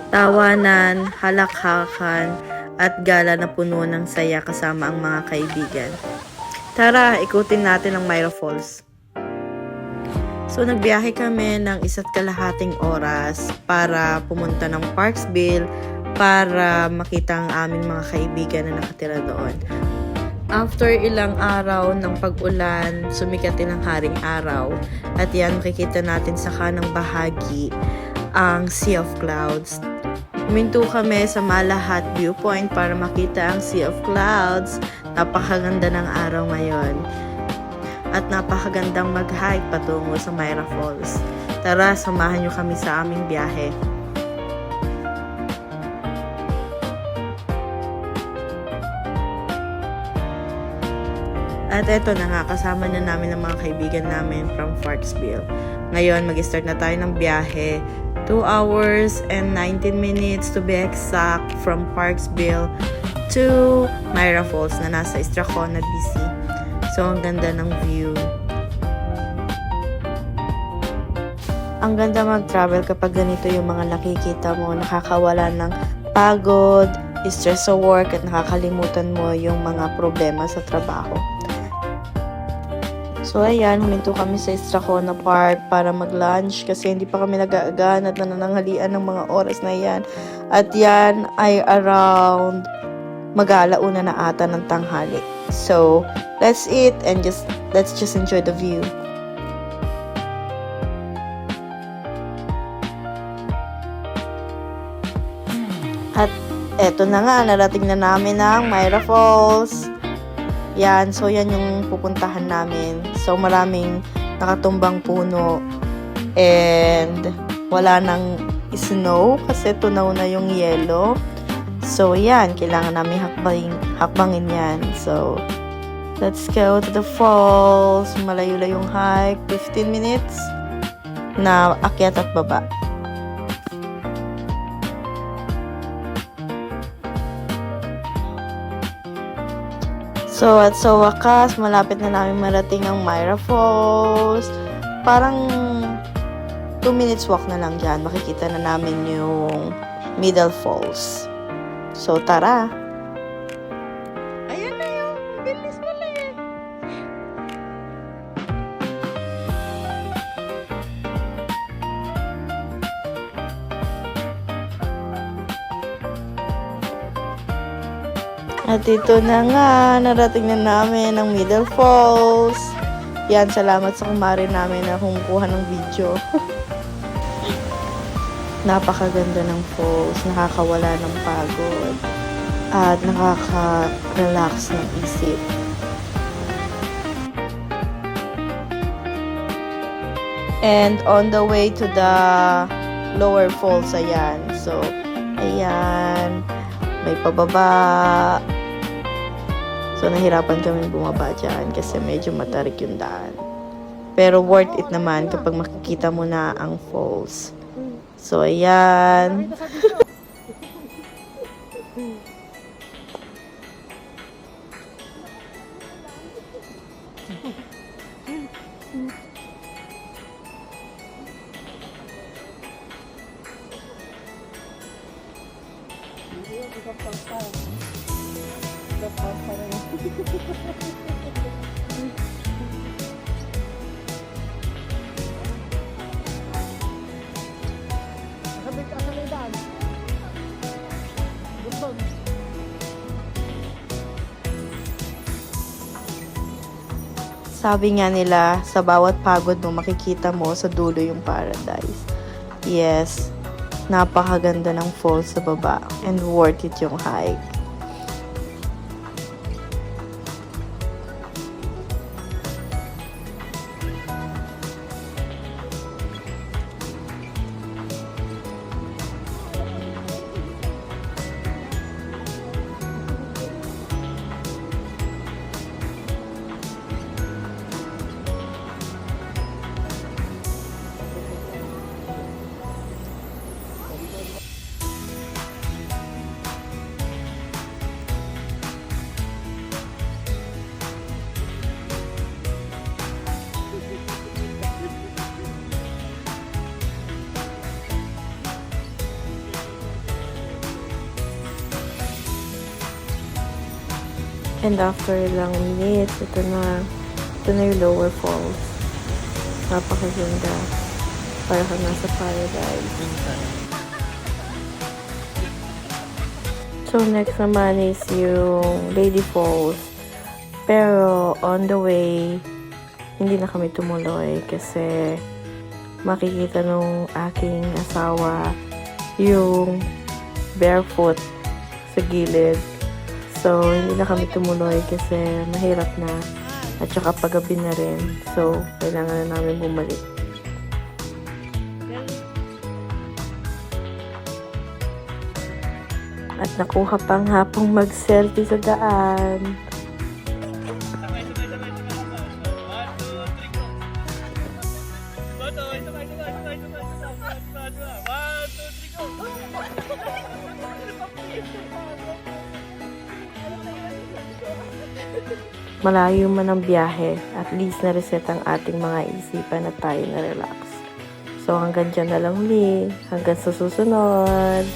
tawanan, halakhakan, at gala na puno ng saya kasama ang mga kaibigan. Tara, ikutin natin ang Myra Falls. So, nagbiyahe kami ng 1.5 oras para pumunta ng Parksville para makita ang aming mga kaibigan na nakatira doon. After ilang araw ng pag-ulan, sumikat din ang haring araw. At yan, makikita natin sa kanang bahagi ang Sea of Clouds. Huminto kami sa Malahat Viewpoint para makita ang Sea of Clouds. Napakaganda ng araw ngayon. At napakagandang mag-hike patungo sa Myra Falls. Tara, samahan nyo kami sa aming biyahe. At eto na nga, kasama na namin ang mga kaibigan namin from Parksville. Ngayon, mag-start na tayo ng biyahe. 2 hours and 19 minutes to be exact from Parksville to Myra Falls na nasa Strathcona, BC. So, ang ganda ng view. Ang ganda mag-travel kapag ganito yung mga nakikita mo, nakakawala ng pagod, stress sa work, at nakakalimutan mo yung mga problema sa trabaho. So, ayan, huminto kami sa Strathcona Park para mag-lunch kasi hindi pa kami nag-aagan at nanananghalian ng mga oras na yan. At yan ay around mag-aalauna na ata ng tanghali. So, let's eat and let's just enjoy the view. At eto na nga, narating na namin ang Myra Falls. Yan, so yan yung pupuntahan namin. So maraming nakatumbang puno and wala nang snow kasi tunaw na yung yelo. So yan, kailangan namin hakbangin yan. So let's go to the falls. Malayo-layong hike, 15 minutes na akyat at baba. So, at sa wakas, malapit na namin marating ang Myra Falls. Parang 2 minutes walk na lang dyan. Makikita na namin yung Middle Falls. So, tara! Ayan na yung bilis pala eh! At ito na nga, narating na namin ang Middle Falls. Yan, salamat sa kumare namin na kumukuha ng video. Napakaganda ng falls, nakakawala ng pagod, at nakaka-relax ng isip. And on the way to the lower falls, ayan. So, ayan, may pababa. So, nahirapan kami bumaba dyan kasi medyo matarik yung daan. Pero worth it naman kapag makikita mo na ang falls. So, ayan. Sabi nga nila, sa bawat pagod mo, makikita mo sa dulo yung paradise. Yes, napakaganda ng falls sa baba and worth it yung hike. And after ilang minutes, ito na yung lower falls. Napakaganda. Para kang nasa paradise. So, next naman is yung Lady Falls. Pero, on the way, hindi na kami tumuloy kasi makikita nung aking asawa yung barefoot sa gilid. So, hindi na kami tumuloy kasi mahirap na at saka paggabi na rin. So, kailangan na namin bumalik. At nakuha pang hapong mag-selfie sa daan. Malayo man ang biyahe, at least na-reset ang ating mga isipan at tayo na-relax. So hanggang dyan na lang uli, hanggang sa susunod.